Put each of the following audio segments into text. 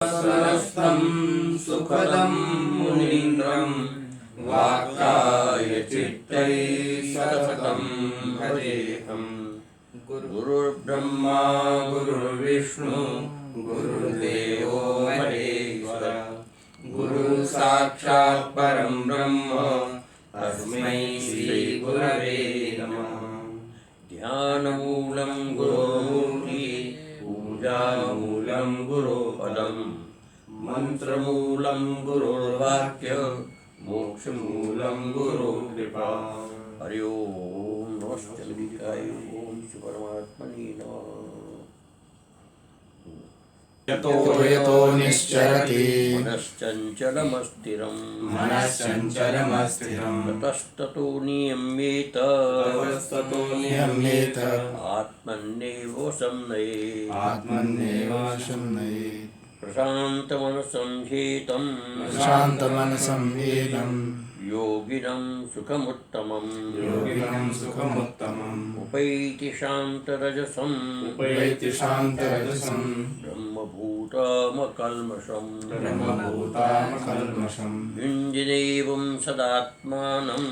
सरस्तं सुखदं मुनीन्द्रं वाक्काय चित्तै सततं भजेऽहम्। गुरुर्ब्रह्मा गुरुर्विष्णु गुरुर्देवो महेश्वर, गुरुः साक्षात् परं ब्रह्म तस्मै श्री गुरवे नमः। ध्यानमूलं गुरोर्मूर्तिः, पूजामूलं गुरोपदम्, मंत्रमूलं गुरोर्वाक्य, मोक्षमूलं गुरुकृपा। हरि ओम नमस्ते विकाय ओम श्री परमात्मने नमः। यतो यतो निश्चरति मनश्चञ्चलमस्थिरं ततस्ततो नियम्येत आत्मन्नेव संनये प्रशान्तमनसं ह्येतं योगिनं सुखमुत्तमम् उपैति शान्तरजसं ब्रह्मभूतमकल्मषम् युञ्जनेवं सदात्मानं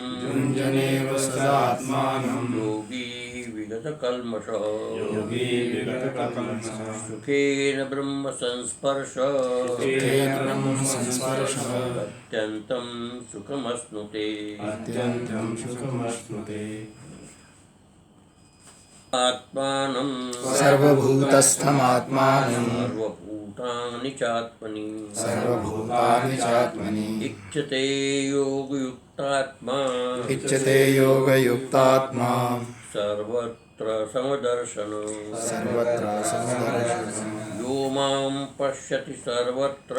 योगी विगतकल्मषः सुखेन ब्रह्म संस्पर्श अत्यन्तं सुखमश्नुते। आत्मानं सर्वभूतस्थमात्मानं सर्वभूतानि चात्मनि इच्छते योगयुक्तात्मा सर्वत्र समदर्शन यो मां पश्यति सर्वत्र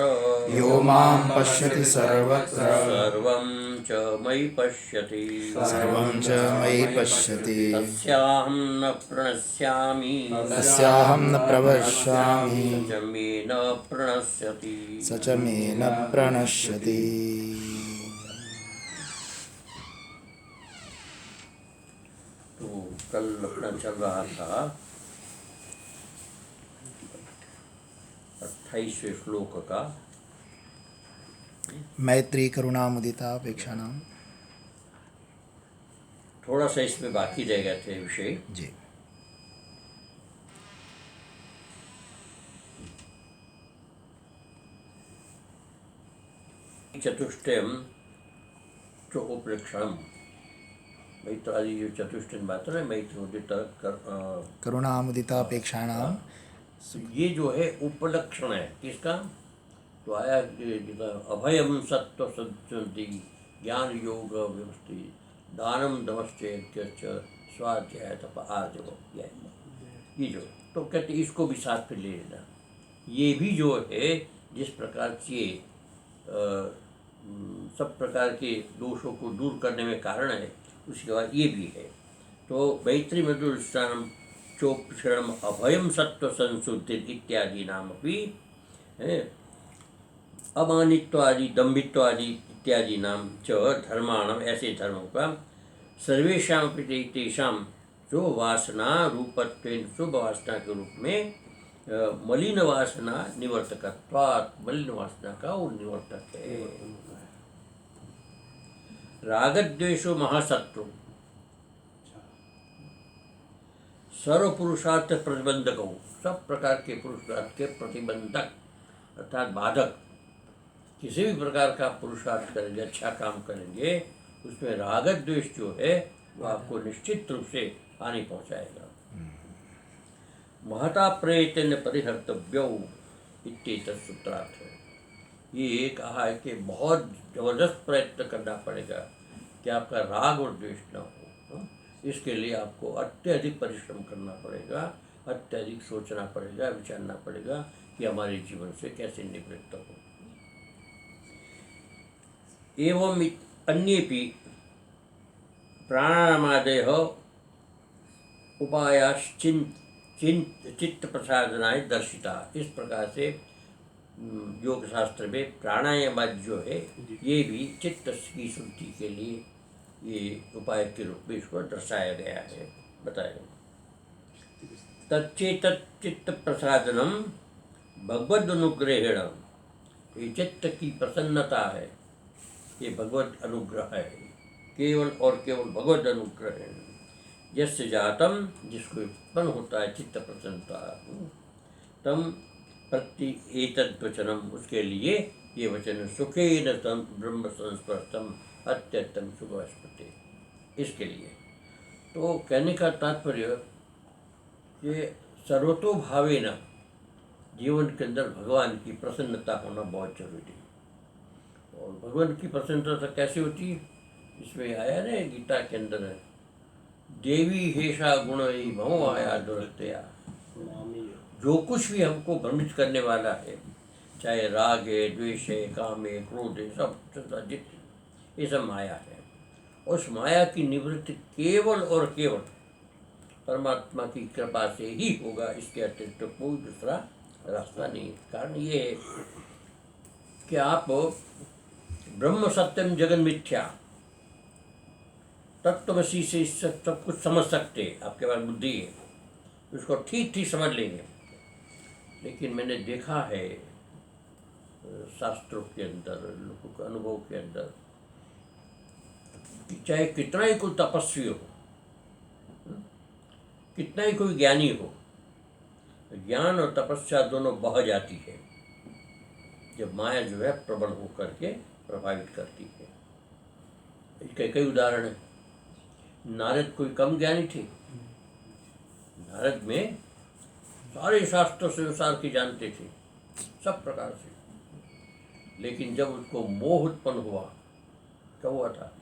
सर्वं च मयि पश्यति तस्याहं न प्रणश्यामि स च मे न प्रणश्यति। तो कल अपना चल रहा था 28वें श्लोक का मैत्री करुणामुदिता अपेक्षाणाम। थोड़ा सा इसमें बाकी रह गए थे विषय जी। चतुष्टयम जो उपलक्षणम मैत्रादि जो चतुष्टय बात है मैत्रोदित करुणामुदिता अपेक्षाणाम, ये जो है उपलक्षण है किसका? तो आया अभयम सत्व सत्संति ज्ञान योग व्यवस्थित दानम दमश्चैत्य स्वाध्याय तप आर्जव। ये जो तो कहते इसको भी साथ में ले लेना। ये भी जो है जिस प्रकार से सब प्रकार के दोषों को दूर करने में कारण है, उसके बाद ये भी है। तो मैत्री मधुरस्थानम चोपक्षणम अभयम सत्व संशुद्धि इत्यादि नाम भी है। अमानित्वादि दम्भित्वादि इत्यादि नाम च धर्माणम, ऐसे धर्मों का सर्वेषां तेषां जो वासना रूपत्वेन शुभ वासना के रूप में मलिन वासना निवर्तकत्वात्, मलिन वासना का वो निवर्तक है। रागद्वेषो महाशत्रु सर्व पुरुषार्थ प्रतिबंधक हो, सब प्रकार के पुरुषार्थ के प्रतिबंधक अर्थात बाधक। किसी भी प्रकार का पुरुषार्थ करेंगे, अच्छा काम करेंगे, उसमें रागद्वेष जो है वो आपको निश्चित रूप से हानि पहुंचाएगा। महता प्रयत्न परिहर्तव्यो इत्येतत् सूत्रार्थ है। ये कहा है कि बहुत जबरदस्त प्रयत्न करना पड़ेगा कि आपका राग और द्वेष न हो। इसके लिए आपको अत्यधिक परिश्रम करना पड़ेगा, अत्यधिक सोचना पड़ेगा, विचारना पड़ेगा कि हमारे जीवन से कैसे निवृत्त हो। एवं अन्येपि प्राणायामादयः चित्त प्रसादनाय दर्शिता। इस प्रकार से योग शास्त्र में प्राणायाम जो है ये भी चित्त की शुद्धि के लिए ये उपाय के रूप में इसको दर्शाया गया है, बताया। तच्चेतत् चित्त प्रसादनम भगवद अनुग्रहेण, ये चित्त की प्रसन्नता है, ये भगवत अनुग्रह है, केवल और केवल भगवत अनुग्रह है। यस्य जातम, जिसको उत्पन्न होता है चित्त प्रसन्नता, तम प्रति एतद् वचनम, उसके लिए ये वचन सुखेन तम ब्रह्म संस्पर्शम अत्यंतम सुखस्पते, इसके लिए। तो कहने का तात्पर्य कि सर्वतोभावेन जीवन के अंदर भगवान की प्रसन्नता होना बहुत जरूरी है। और भगवान की प्रसन्नता कैसे होती है, इसमें आया ना गीता के अंदर है, देवी हेषा गुण मम आया दुरत्या। जो कुछ भी हमको भ्रमित करने वाला है, चाहे राग है, द्वेष है, काम है, क्रोध है, सब ये सब माया है। उस माया की निवृत्ति केवल और केवल परमात्मा की कृपा से ही होगा, इसके अतिरिक्त कोई दूसरा रास्ता नहीं। कारण ये है कि आप ब्रह्म सत्यम जगन मिथ्या तत्वमसी से सब कुछ समझ सकते, आपके पास बुद्धि है, उसको ठीक ठीक समझ लेंगे। लेकिन मैंने देखा है शास्त्रों के अंदर, लोगों के अनुभव के अंदर, कि चाहे कितना ही कोई तपस्वी हो, कितना ही कोई ज्ञानी हो, ज्ञान और तपस्या दोनों बह जाती है जब माया जो है प्रबल होकर के प्रभावित करती है। इसके कई उदाहरण हैं। नारद कोई कम ज्ञानी थे, नारद में सारे शास्त्रों संसार की जानते थे सब प्रकार से, लेकिन जब उसको मोह उत्पन्न हुआ, क्या हुआ था,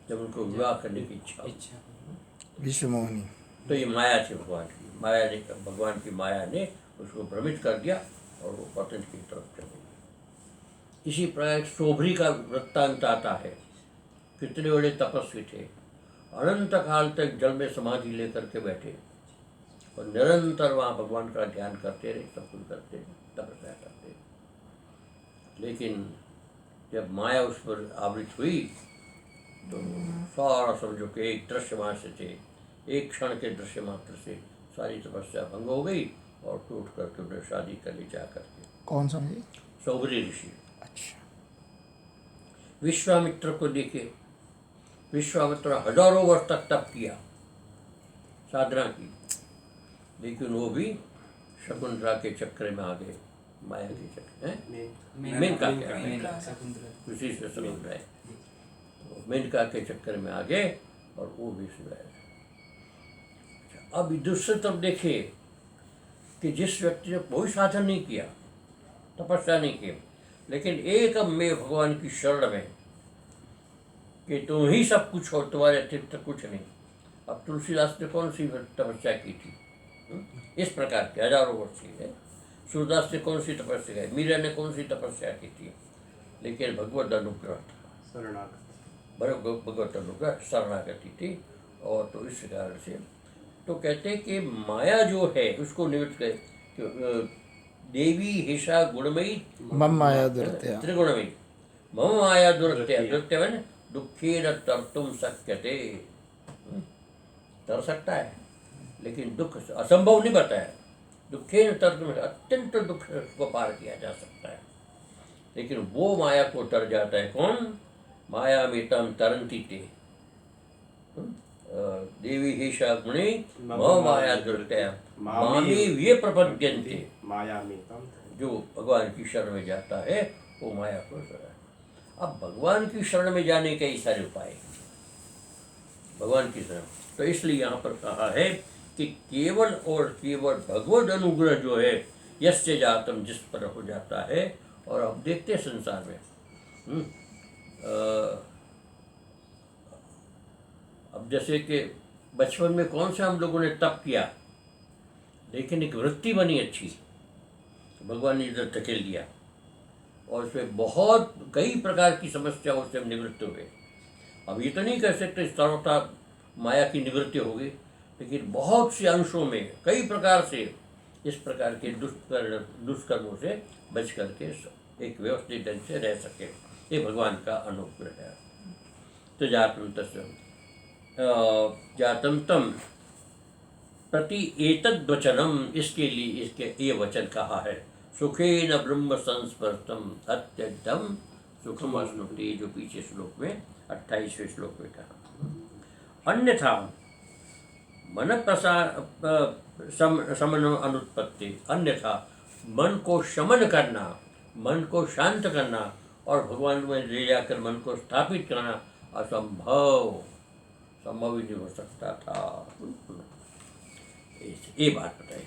जब उनको विवाह करने की इच्छा विश्व मोहिनी, तो ये माया थी भगवान की, माया ने, भगवान की माया ने उसको भ्रमित कर दिया और वो पतन की तरफ चले गई। इसी प्रकार सोभरी का वृत्तांत आता है, कितने बड़े तपस्वी थे, अनंत काल तक जल में समाधि लेकर के बैठे और निरंतर वहाँ भगवान का ध्यान करते रहे, सब कुछ करते रहे, तपस्या करते रहे। लेकिन जब माया उस पर आवृत हुई तो सारा समझो कि एक दृश्य मात्र से, एक क्षण के दृश्य मात्र से सारी तपस्या भंग हो गई और टूट करके उन्हें शादी कर ली जा करके। कौन समझे? सौभरी ऋषि। अच्छा। विश्वामित्र को देखे, विश्वामित्र हजारों वर्ष तक तप किया, साधना की, लेकिन वो भी शकुंतला के चक्कर में आ गए, माया के चक्कर में, मेनका के, उसी से शकुंतला है, तो मेनका के चक्कर में आ गए और वो भी सुनाया। अब दूसरी तरफ देखे कि जिस व्यक्ति ने कोई साधन नहीं किया, तपस्या नहीं की, लेकिन एक में भगवान की शरण में कि तुम ही सब कुछ हो, तुम्हारे अतिरिक्त कुछ नहीं। अब तुलसीदास ने कौन सी तपस्या की थी, इस प्रकार के हजारों वर्ष की है। सूरदास ने कौन सी तपस्या की, मीरा ने कौन सी तपस्या की थी, लेकिन भगवत अनुग्रह था, भगवत अनुग्रह शरणागति थी। और तो इस कारण से तो कहते हैं कि माया जो है उसको निवृत्त करे, देवी हिषा गुणमयी मम माया दुरत्या, त्रिगुणमयी मम माया दुरत्या, दुरत्या है दुखे न तरतुम शक्यते, तर सकता है लेकिन दुख असंभव नहीं बताया, दुखे न तरतुम, अत्यंत दुख को पार किया जा सकता है, लेकिन वो माया को तर जाता है कौन, माया मितम तरंती ते, देवी हिषा गुणे मम माया दुरत्या मामी वे प्रपद्यन्ते, माया मितम, जो भगवान की शरण में जाता है वो माया को सरा। अब भगवान की शरण में जाने के कई सारे उपाय, भगवान की शरण, तो इसलिए यहाँ पर कहा है कि केवल और केवल भगवद अनुग्रह जो है, यस्य जातम, जिस पर हो जाता है। और अब देखते हैं संसार में अब जैसे कि बचपन में कौन सा हम लोगों ने तप किया, लेकिन एक वृत्ति बनी अच्छी, भगवान ने इधर धकेल दिया और उसमें बहुत कई प्रकार की समस्याओं से हम निवृत्त हुए। अब ये तो नहीं कह सकते सर्वथा माया की निवृत्ति होगी, लेकिन बहुत से अंशों में कई प्रकार से इस प्रकार के दुष्कर्मों से बच करके एक व्यवस्थित ढंग से रह सके, ये भगवान का अनुग्रह है। तो जातम तम प्रति एतद् वचनम, इसके लिए इसके ये वचन कहा है, सुखेन ब्रह्म संस्पर्शम अत्यंतम सुखम अश्नुते, जो पीछे श्लोक में 28वें श्लोक में कहा। अन्यथा मन शमन अनुत्पत्ति, अन्यथा मन को शमन करना, मन को शांत करना और भगवान में ले जाकर मन को स्थापित करना संभव ही नहीं हो सकता था। ये बात बताइए।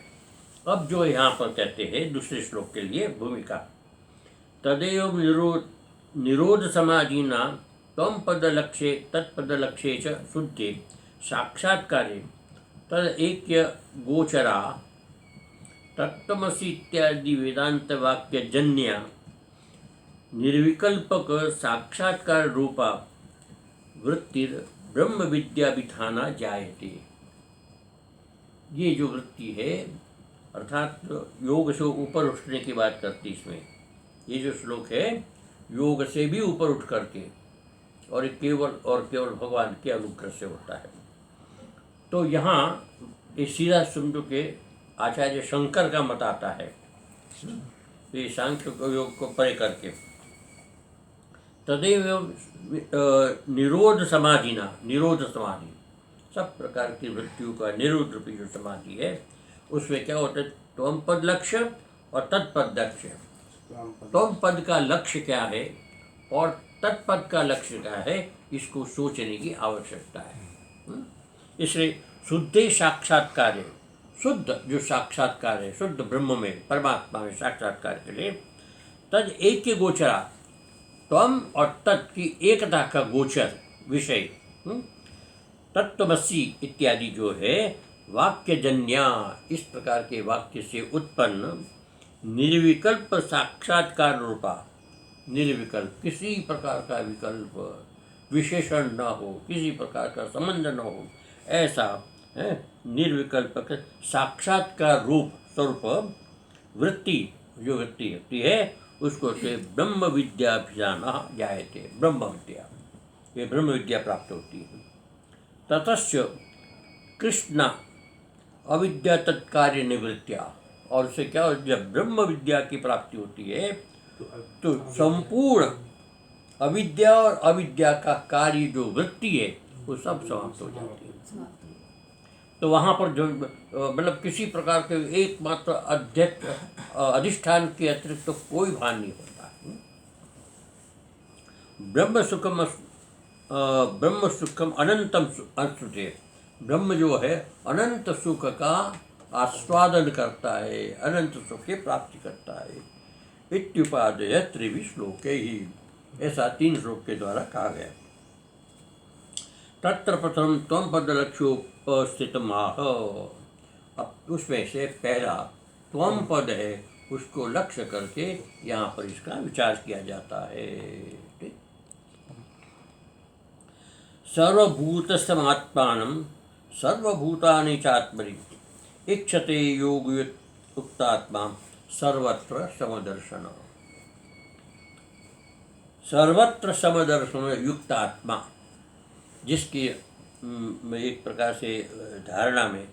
अब जो यहाँ पर कहते हैं दूसरे श्लोक के लिए भूमिका, तदेव निरोध समाधीना तम पद लक्ष्ये तत्पद लक्ष्ये च शुद्धे साक्षात्कारे तद ऐक्य गोचरा तत्त्वमसि इत्यादि वेदांत वाक्य जन्या निर्विकल्पक साक्षात्कार रूपा वृत्तिर ब्रह्म विद्या विधाना जायते। ये जो वृत्ति है अर्थात योग से ऊपर उठने की बात करती इसमें, ये जो श्लोक है योग से भी ऊपर उठ करके और केवल भगवान के अनुग्रह से होता है। तो यहाँ इस सीधा समझो के आचार्य शंकर का मत आता है, ये सांख्य योग को परे करके, तदेव निरोध समाधिना, निरोध समाधि सब प्रकार की वृत्तियों का निरोध रूपी जो समाधि है उसमें क्या होता है, त्वम पद लक्ष्य और तत्पद लक्ष्य। त्वम पद का लक्ष्य क्या है और तत्पद का लक्ष्य क्या है, इसको सोचने की आवश्यकता है। इसलिए शुद्धे साक्षात्कार है, शुद्ध जो साक्षात्कार है, शुद्ध ब्रह्म में परमात्मा में साक्षात्कार के लिए तद एक गोचरा, त्वम और तत् की एकता का गोचर विषय तत्त्वमसि इत्यादि जो है वाक्यजन्या, इस प्रकार के वाक्य से उत्पन्न निर्विकल्प साक्षात्कार रूपा, निर्विकल्प किसी प्रकार का विकल्प विशेषण न हो, किसी प्रकार का संबंध न हो, ऐसा है निर्विकल्प साक्षात्कार रूप स्वरूप वृत्ति, जो वृत्ति है उसको से ब्रह्म विद्या अभिजाना जायते, ब्रह्म विद्या, ये ब्रह्म विद्या प्राप्त होती है। ततश्च कृष्ण अविद्या तत्कार्य निवृत्तिया, और उससे क्या हो, जब ब्रह्म विद्या की प्राप्ति होती है तो संपूर्ण अविद्या और अविद्या का कार्य जो वृत्ति है वो सब समाप्त हो जाती है। तो वहाँ पर जो मतलब किसी प्रकार के एकमात्र अधिष्ठान के अतिरिक्त तो कोई भान नहीं होता। ब्रह्म सुखम अनंतम अश्नुते, ब्रह्म जो है अनंत सुख का आस्वादन करता है, अनंत सुख की प्राप्ति करता है। इत्युपादेय त्रिवि श्लोके ही, ऐसा 3 श्लोक के द्वारा कहा गया। तत्र प्रथम त्वम पदलक्ष्योपस्थितम् आह, अब उसमें से पहला त्वम पद है उसको लक्ष्य करके यहाँ पर इसका विचार किया जाता है। सर्वभूतस्थमात्मानं सर्वभूतानि चात्मनि इच्छते योगयुक्तात्मा सर्वत्र समदर्शन, सर्वत्र समदर्शन युक्त आत्मा, जिसकी एक प्रकार से धारणा में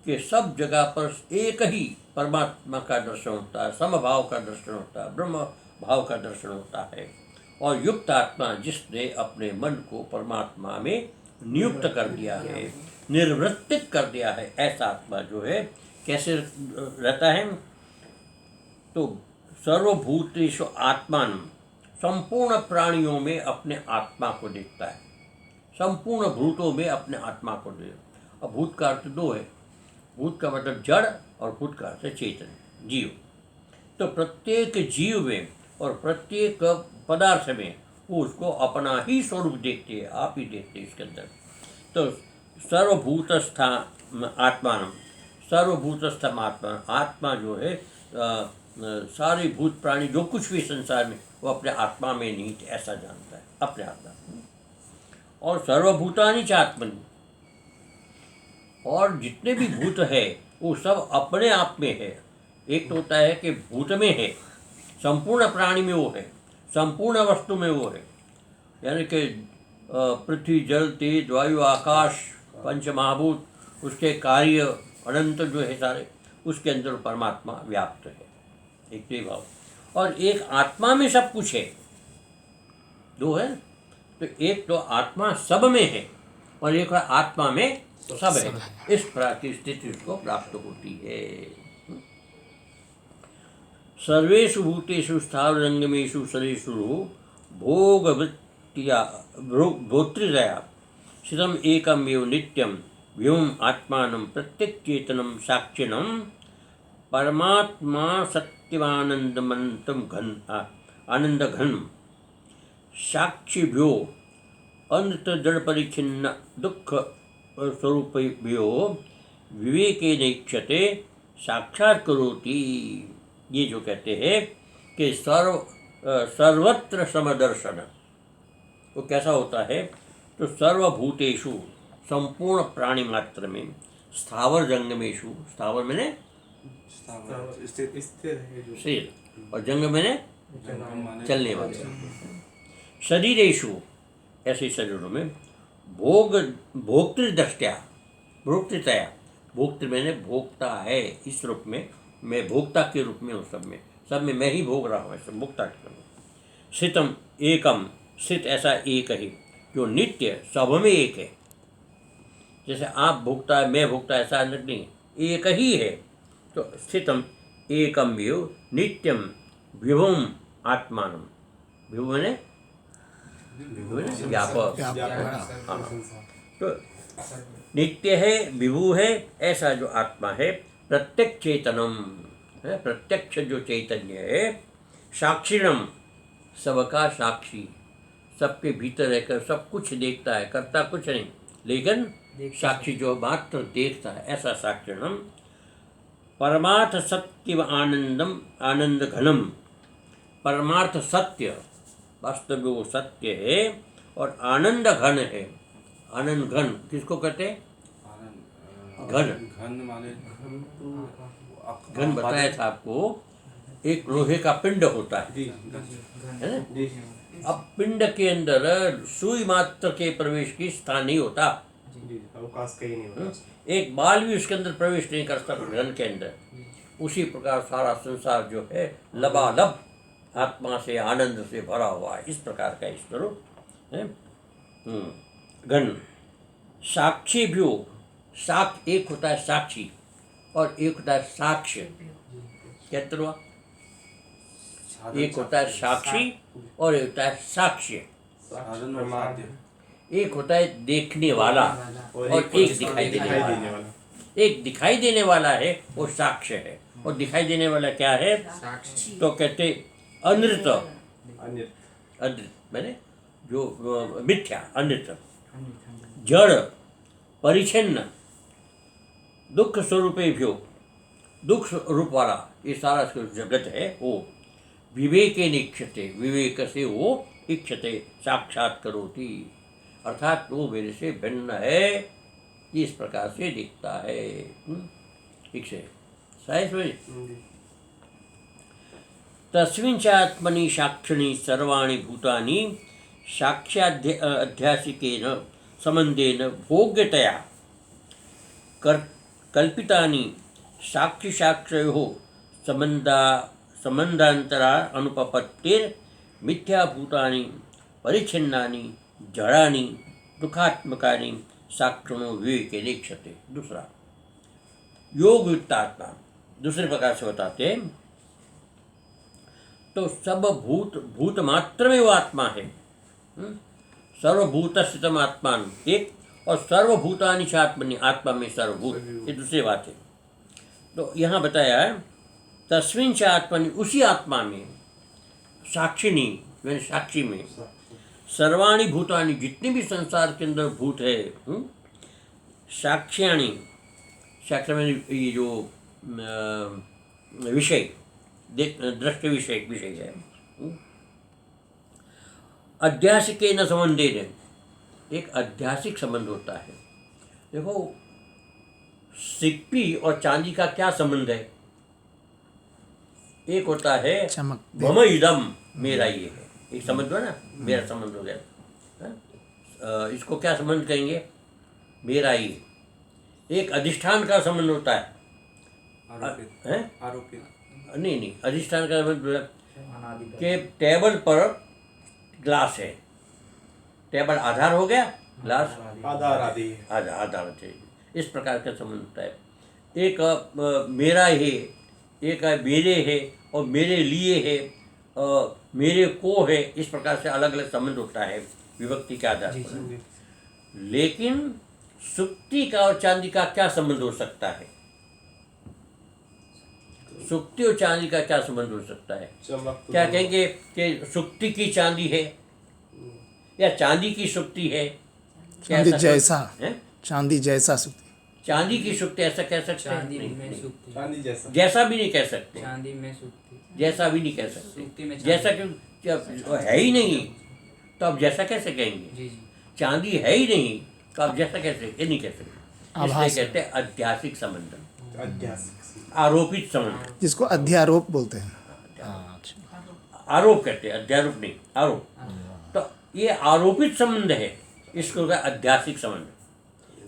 कि सब जगह पर एक ही परमात्मा का दर्शन होता है, समभाव का दर्शन होता है, ब्रह्म भाव का दर्शन होता है, और युक्त आत्मा जिसने अपने मन को परमात्मा में नियुक्त कर दिया है, निर्वृत्तित कर दिया है, ऐसा आत्मा जो है कैसे रहता है, तो सर्वभूतेषु आत्मान, संपूर्ण प्राणियों में अपने आत्मा को देखता है, संपूर्ण भूतों में अपने आत्मा को देखता। अब भूत का अर्थ 2 है, भूत का मतलब जड़ और भूत का अर्थ चेतन, जीव। तो प्रत्येक जीव में और प्रत्येक पदार्थ में वो उसको अपना ही स्वरूप देखते हैं, आप ही देखते हैं इसके अंदर। तो सर्वभूतस्था आत्मान, सर्वभूतस्थम आत्मा, आत्मा जो है सारे भूत प्राणी जो कुछ भी संसार में वो अपने आत्मा में नहीं, ऐसा जानता है अपने आत्मा। और सर्वभूतानि च आत्मनि, और जितने भी भूत है वो सब अपने आप में है। एक तो होता है कि भूत में है, संपूर्ण प्राणी में वो है, संपूर्ण वस्तु में वो है, यानी कि पृथ्वी जल तेज वायु आकाश पंच महाभूत, उसके कार्य अनंत जो है सारे, उसके अंदर परमात्मा व्याप्त है। एक तो ये भाव, और एक आत्मा में सब कुछ है, दो है। तो एक तो आत्मा सब में है और एक आत्मा में सब है। इस प्रकार की स्थिति उसको प्राप्त होती है। सर्वेषु भूतेषु स्थावरंगमेषु सरेषु भोगवृत्तिया भोक्तृतया स्थितम् एकमेव नित्यं व्योम आत्मानं प्रत्यक्चेतनं साक्षिणं परमात्मा सत्यमानंदमंतम आनंद घन साक्षिभ्यो अंत जड़ परिच्छिन्न दुख स्वरूपेभ्यो विवेकेनैक्षते साक्षात् करोति। ये जो कहते हैं कि सर्वत्र समदर्शन, वो कैसा होता है? तो सर्वभूतेषु, संपूर्ण प्राणी मात्र में, स्थावर जंगमेषु, स्थावर मैंने स्थिर, और जंग मैंने चलने वाले, शरीरेषु, ऐसे शरीरों में, भोक्तृदृष्ट्या, भोक्तृतया, भोक्तृ मैंने भोक्ता है, इस रूप में मैं भोक्ता के रूप में हूँ, सब में मैं ही भोग रहा हूँ, सब भोक्ता के रूप में। स्थितम एकम, स्थित ऐसा एक है जो नित्य सब में एक है। जैसे आप भोक्ता है, मैं भोक्ता, ऐसा नहीं, एक ही है। तो स्थितम एकम विभु नित्यम विभुम आत्मानम, विभु मैंने व्यापक, हाँ। तो नित्य है, विभु है, ऐसा जो आत्मा है, प्रत्यक्ष चेतनम है, प्रत्यक्ष जो चैतन्य है, साक्षिणम, सबका साक्षी, सबके भीतर रहकर सब कुछ देखता है, करता कुछ नहीं, लेकिन साक्षी जो मात्र देखता है, ऐसा साक्षिणम परमार्थ सत्य आनंदम आनंद घनम, परमार्थ सत्य, वास्तव में वो सत्य है, और आनंद घन है। आनंद घन किसको कहते हैं? घन, घन बताया था आपको, एक लोहे का पिंड होता है ना? अब पिंड के अंदर सुई मात्र के प्रवेश की स्थान नहीं होता, अवकाश कहीं नहीं होता, एक बाल भी उसके अंदर प्रवेश नहीं कर सकता घन के अंदर। उसी प्रकार सारा संसार जो है लबालब आत्मा से, आनंद से भरा हुआ है, इस प्रकार का स्वरूप है। घन साक्षी भ्यो, एक होता है साक्षी और एक होता है साक्ष्य। क्या हुआ? एक होता है साक्षी और एक होता है साक्ष्य। एक होता है देखने वाला और एक दिखाई देने वाला। एक दिखाई देने वाला है वो साक्ष्य है, और दिखाई देने वाला क्या है? तो कहते अनृत, अनृत मैंने जो मिथ्या, अनृत, जड़, परिच्छिन्न, दुख स्वरूपेभ्यो, दुख रूप वाला ये सारा जगत है, वो विवेके निक्षते, विवेक से वो इक्षते, साक्षात करोति, अर्थात वो मेरे से भिन्न है, इस प्रकार से दिखता है। ठीक से तस्मिन् च आत्मनि साक्षिणी सर्वाणि भूतानि साक्ष्याध्यासिकेन संबंधेन भोग्यतया कल्पितानि साक्षिसाक्षयोः संबंधांतरा अनुपपत्तिर मिथ्याभूतानि परिच्छिन्नानि जड़ानि दुखात्मकानि साक्षिणो विवेके निक्षते। दूसरा योग युक्तात्मा, दूसरे प्रकार से बताते हैं, तो सब भूत मात्र में वो आत्मा है। सर्वभूत स्थितम आत्मान एक, और सर्वभूतानि च आत्मनि, आत्मा में सर्वभूत, ये दूसरी बात है। तो यहाँ बताया है तस्मिन् च आत्मनि, उसी आत्मा में, साक्षिणी मैंने साक्षी में, सर्वाणि भूतानि, जितने भी संसार के अंदर भूत है, साक्ष्याणि, साक्ष्य में ये जो विषय, दृष्टि विषय है, अध्यासिके न संबंधे, एक अध्यासिक संबंध होता है। देखो सिक्की और चांदी का क्या संबंध है? एक होता है मम इदम, मेरा ये है, एक समझ दो ना, मेरा संबंध हो गया। इसको क्या संबंध कहेंगे? मेरा ये। एक अधिष्ठान का संबंध होता है, आरोपित हैं? आरोपित नहीं, अधिष्ठान का मतलब कि टेबल पर ग्लास है, टेबल आधार हो गया, ग्लास आधार आदि आधार चाहिए, इस प्रकार का संबंध होता है। एक मेरा है, एक मेरे है, और मेरे लिए है, मेरे को है, इस प्रकार से अलग अलग संबंध होता है विभक्ति के आधार पर। लेकिन सुक्ति का और चांदी का क्या संबंध हो सकता है? सुक्ति और चांदी का क्या संबंध हो सकता है? चमक क्या कहेंगे कि सुक्ति की चांदी है या चांदी की सुक्ति है? क्या चांदी ऐसा जैसा है? चांदी जैसा सुक्ति चांदी की सुक्ति ऐसा कह सकते हैं? चांदी नहीं, में नहीं। सुक्ति, चांदी जैसा जैसा भी नहीं कह सकते, चांदी में सुक्ति, जैसा भी नहीं कह सुक्ति में सकते, जैसा कि जब वो है ही नहीं तो आप जैसा कैसे कहेंगे? जी जी चांदी है ही नहीं तो आप जैसा कैसे, ये नहीं कह सकते। इसलिए आभास। कहते हैं अध्यासिक संबंध, अध्यासिक आरोपित संबंध। जिसको अध्यारोप बोलते हैं। हाँ, अच्छा। आरोप कहते हैं, अध्यारोप नहीं, आरोप। तो ये आरोपित संबंध है, इसको कहते हैं अध्यासिक संबंध।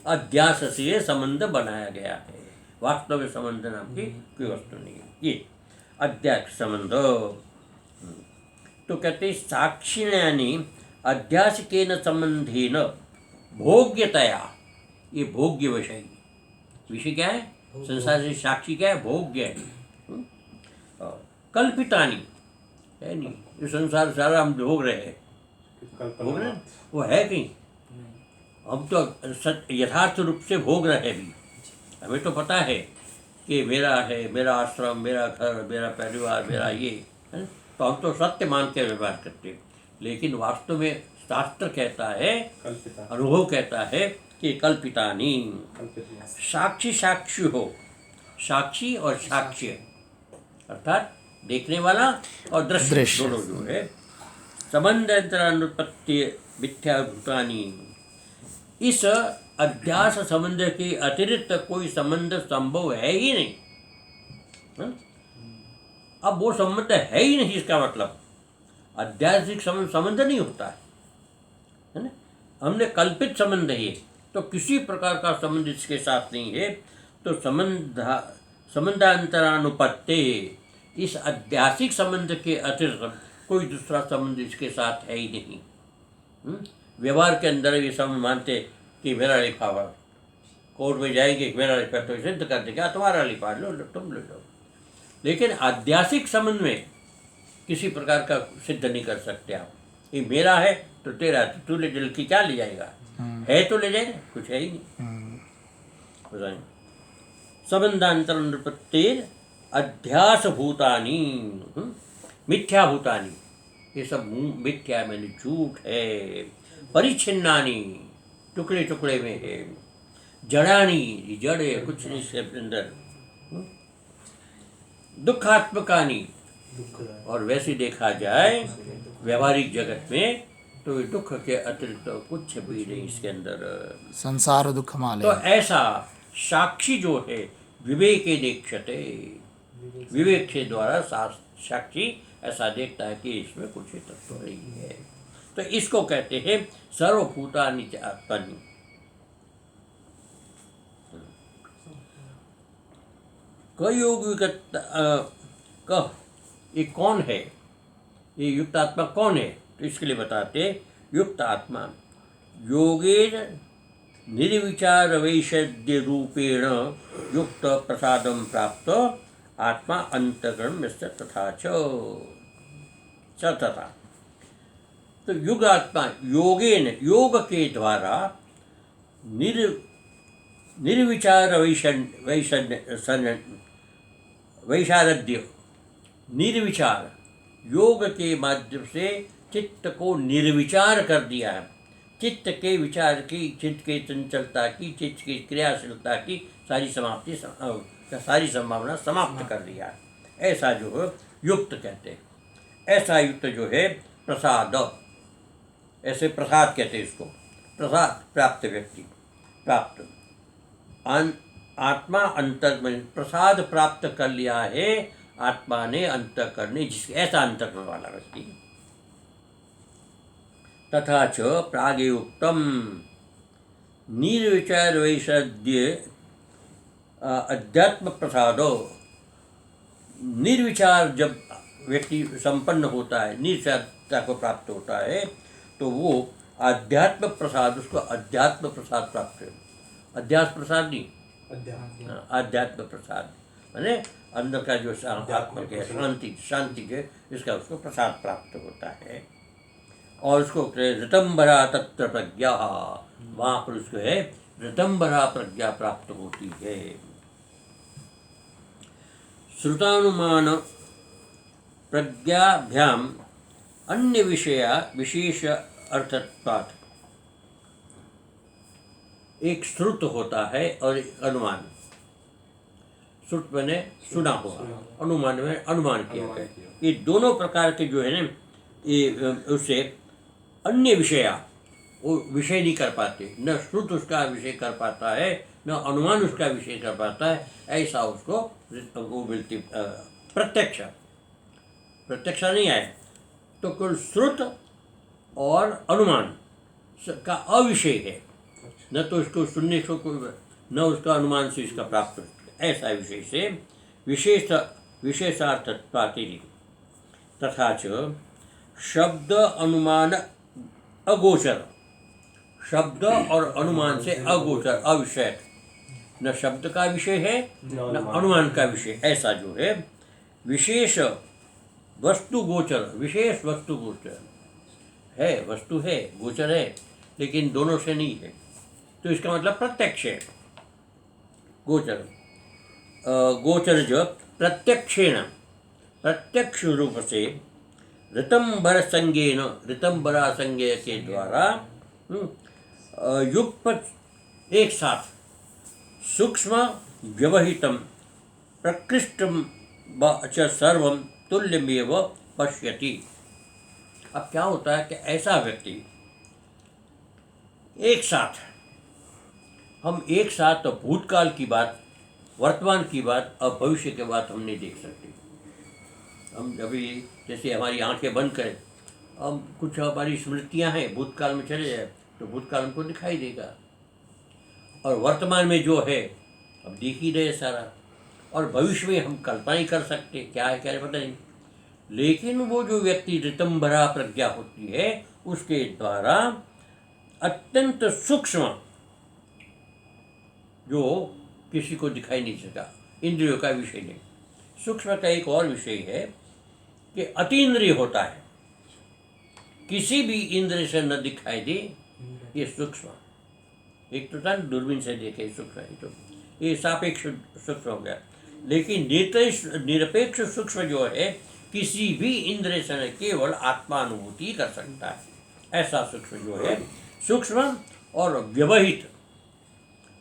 अध्यास से संबंध बनाया गया है, वास्तव में संबंध नाम की कोई वस्तु नहीं है, ये अध्यास संबंध। तो कहते साक्षिण्यानि अध्यासिकेन संबंधेन भोग्यतया, ये भोग्य विषय, विषय क्या है? संसार से साक्षी क्या है? भोग्य है। कल्पितानी है नहीं, ये संसार सारा हम भोग रहे हैं, भोग रहे हैं, वो है कहीं? हम तो यथार्थ रूप से भोग रहे हैं भी, हमें तो पता है कि मेरा है, मेरा आश्रम, मेरा घर, मेरा परिवार, मेरा ये है, तो हम तो सत्य मान के व्यवहार करते हैं। लेकिन वास्तव में शास्त्र कहता है, कल्पिता अनुभव कहता है कि कल्पितानी। कल्पित साक्षी साक्षी हो, साक्षी और साक्ष्य अर्थात देखने वाला और दृश्य दोनों जो है, संबंध अंतरानुत्पत्ति मिथ्या भूतानी। इस अध्यास संबंध के अतिरिक्त कोई संबंध संभव है ही नहीं। हा? अब वो संबंध है ही नहीं, इसका मतलब अध्यासिक संबंध नहीं होता है ना। हमने कल्पित संबंध है, तो किसी प्रकार का संबंध इसके साथ नहीं है, तो संबंधांतरानुपत्ति, इस अध्यासिक संबंध के अतिरिक्त कोई दूसरा संबंध इसके साथ है ही नहीं। व्यवहार के अंदर ये संबंध मानते कि मेरा लिफाफा, कोर्ट में जाएंगे, मेरा लिफाफा तो सिद्ध कर देगा, तुम्हारा लिफाफा लो, तुम ले लो। लेकिन अध्यासिक संबंध में किसी प्रकार का सिद्ध नहीं कर सकते आप। ये मेरा है तो तेरा, तो तू ले दिल की क्या ले जाएगा? है तो ले जाएगा, कुछ है ही नहीं। बताएं, संबंधांतरनिवृत्तिर अध्यास भूतानी, मिथ्या भूतानी, ये सब मिथ्या मैंने झूठ है। परिच्छिन्नानी, टुकड़े टुकड़े में है। जड़ानी, जड़ है, कुछ नहीं इसके अंदर। दुखात्मकानी, और वैसे देखा जाए व्यवहारिक जगत में तो दुख के अतिरिक्त तो कुछ भी नहीं इसके अंदर। संसार दुख तो मालय। ऐसा साक्षी जो है विवेके दीक्षते, विवेक के द्वारा साक्षी ऐसा देखता है कि इसमें कुछ तत्व नहीं है। तो इसको कहते हैं सर्वभूतानि च आत्मनि। कह ये कौन है, ये युक्त आत्मा कौन है? तो इसके लिए बताते युक्त आत्मा योगेन निर्विचार वैषद्य रूपेण युक्त प्रसादम प्राप्त आत्मा अंतकरण में तथा तथा। तो युग आत्मा योगेन, योग के द्वारा निर्विचार वैशारद्य, निर्विचार योग के माध्यम से चित्त को निर्विचार कर दिया है। चित्त के विचार की, चित्त के चंचलता की, चित्त की क्रियाशीलता की सारी समाप्ति, सारी संभावना समाप्त कर दिया है। ऐसा जो है युक्त कहते हैं। ऐसा युक्त जो है प्रसाद, ऐसे प्रसाद कहते हैं इसको, प्रसाद प्राप्त व्यक्ति, प्राप्त आत्मा अंतर में प्रसाद प्राप्त कर लिया है आत्मा ने अंतःकरण ने, जिसके ऐसा अंतःकरण वाला व्यक्ति। तथा च प्रागेयुक्तम निर्विचार वैषद्य अध्यात्म प्रसादो, निर्विचार जब व्यक्ति संपन्न होता है, निर्विचारता को प्राप्त होता है, तो वो आध्यात्म प्रसाद, उसको अध्यात्म प्रसाद प्राप्त है। अध्यात्म प्रसाद नहीं, अध्यात्म आध्यात्म प्रसाद माने अंदर का जो आत्मा के शांति के, इसका उसको प्रसाद प्राप्त होता है। और उसको ऋतंबरा तत्र प्रज्ञा, वहाँ पर उसको है ऋतंबरा प्रज्ञा प्राप्त होती है। श्रुतानुमान प्रज्ञाभ्याम अन्य विशेष अर्थत्वात्, एक श्रुत होता है और एक अनुमान। श्रुत मैंने सुना हुआ, अनुमान में अनुमान किया गया। ये दोनों प्रकार के जो है ना, ये उससे अन्य विषया, वो विषय नहीं कर पाते, न श्रुत उसका विषय कर पाता है, न अनुमान उसका विषय कर पाता है। ऐसा उसको वो मिलती प्रत्यक्ष नहीं आए तो कुल श्रुत और अनुमान का अविषय है, न तो इसको सुनने को न उसका अनुमान से इसका प्राप्त हो, ऐसा विषय से विशेषार्थत्वाति तथा च शब्द अनुमान अगोचर, शब्द और अनुमान से अगोचर अविषय, न शब्द का विषय है न अनुमान का विषय, ऐसा जो है विशेष वस्तु गोचर, विशेष वस्तु गोचर है, वस्तु है, गोचर है, लेकिन दोनों से नहीं है, तो इसका मतलब प्रत्यक्ष है। गोचर गोचर जो प्रत्यक्षेण, प्रत्यक्ष रूप से ऋतंबर संज्ञेन, ऋतंबरा संज्ञ के द्वारा युक्त एक साथ सूक्ष्म व्यवहितम प्रकृष्टम च सर्वम तुल्यमेव पश्यति। अब क्या होता है कि ऐसा व्यक्ति एक साथ, हम एक साथ तो भूतकाल की बात, वर्तमान की बात और भविष्य की बात हम नहीं देख सकते। हम अभी जैसे हमारी आंखें बंद करें, हम कुछ हमारी स्मृतियां हैं, भूतकाल में चले जाए तो भूतकाल हमको दिखाई देगा, और वर्तमान में जो है अब देख ही रहे सारा, और भविष्य में हम कल्पना ही कर सकते क्या है क्या है पता नहीं। लेकिन वो जो व्यक्ति ऋतंबरा प्रज्ञा होती है, उसके द्वारा अत्यंत सूक्ष्म, जो किसी को दिखाई नहीं सका, इंद्रियों का विषय नहीं। सूक्ष्म का एक और विषय है कि अतीन्द्रिय होता है, किसी भी इंद्रिय से न दिखाई दे, ये सूक्ष्म। एक तो था दूरबीन से देखे सूक्ष्म है, तो ये सापेक्ष सूक्ष्म हो गया। लेकिन निरपेक्ष सूक्ष्म जो है, किसी भी इंद्रिय से केवल आत्मानुभूति कर सकता है, ऐसा सूक्ष्म जो है। सूक्ष्म और व्यवहित,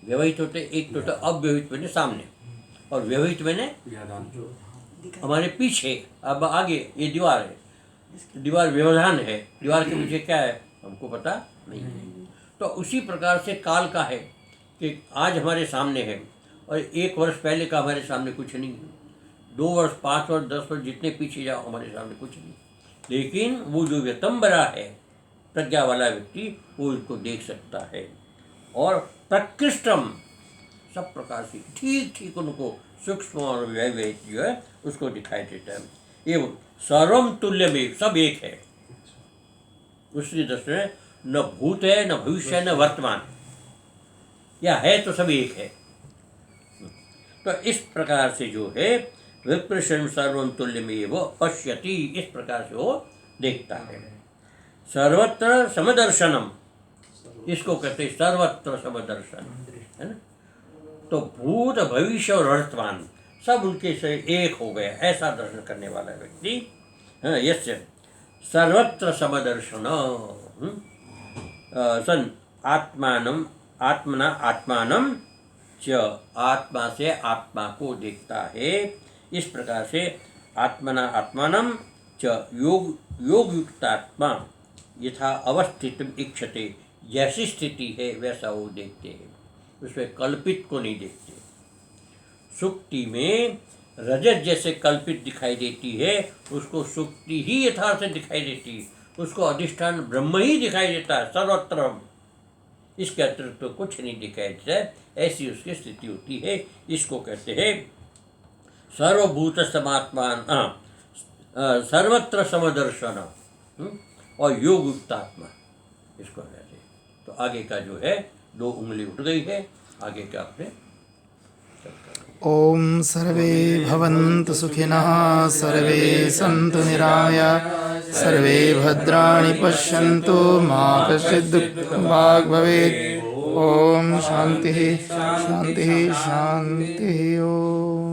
व्यवहित होते एक तो अव्यवहित मैंने सामने, और व्यवहित मैंने हमारे पीछे, अब आगे ये दीवार है, दीवार व्यवधान है, दीवार के पीछे क्या है हमको पता नहीं है। तो उसी प्रकार से काल का है कि आज हमारे सामने है और 1 वर्ष पहले का हमारे सामने कुछ नहीं है, 2 वर्ष 5 वर्ष 10 वर्ष जितने पीछे जाओ हमारे सामने कुछ नहीं। लेकिन वो जो व्यतंबरा है, प्रज्ञा वाला व्यक्ति, वो इसको देख सकता है, और प्रकृष्टम, सब प्रकार से ठीक ठीक उनको सूक्ष्म और व्यवहित जो है उसको दिखाई देता है। ये सर्वम तुल्य में, सब एक है। उसकी दृष्टि में न भूत है, न भविष्य है, न वर्तमान, या है तो सब एक है। तो इस प्रकार से जो है विप्रशन सर्वम तुल्य में वो पश्यति, इस प्रकार से वो देखता है। सर्वत्र समदर्शनम, इसको कहते हैं सर्वत्र समदर्शन, है ना। तो भूत भविष्य और वर्तमान सब उनके से एक हो गया, ऐसा दर्शन करने वाला व्यक्ति, यस्य सर्वत्र समदर्शन सन आत्मानम, आत्मना आत्मानम च, आत्मा से आत्मा को देखता है। इस प्रकार से आत्मना आत्मानम च योग युक्तात्मा यथा अवस्थितम इच्छते, जैसी स्थिति है वैसा वो देखते हैं, उसमें कल्पित को नहीं देखते। सुक्ति में रजत जैसे कल्पित दिखाई देती है, उसको सुक्ति ही यथार्थ दिखाई देती है, उसको अधिष्ठान ब्रह्म ही दिखाई देता है सर्वत्र। इसके अतिरिक्त तो कुछ नहीं दिखाई देता है, ऐसी उसकी स्थिति होती है। इसको कहते हैं सर्वभूत समात्मान सर्वत्र समदर्शन और योग युक्तात्मा, इसको कहते हैं। तो आगे का जो है 2 उंगली उठ गई है, आगे का आपने ओम सर्वे भवन्तु सुखिनः सर्वे सन्तु निरामयाः सर्वे भद्राणि पश्यन्तु मा कश्चित् दुःखभाग् भवेत्। ओम शांति शांति शांति। ओम।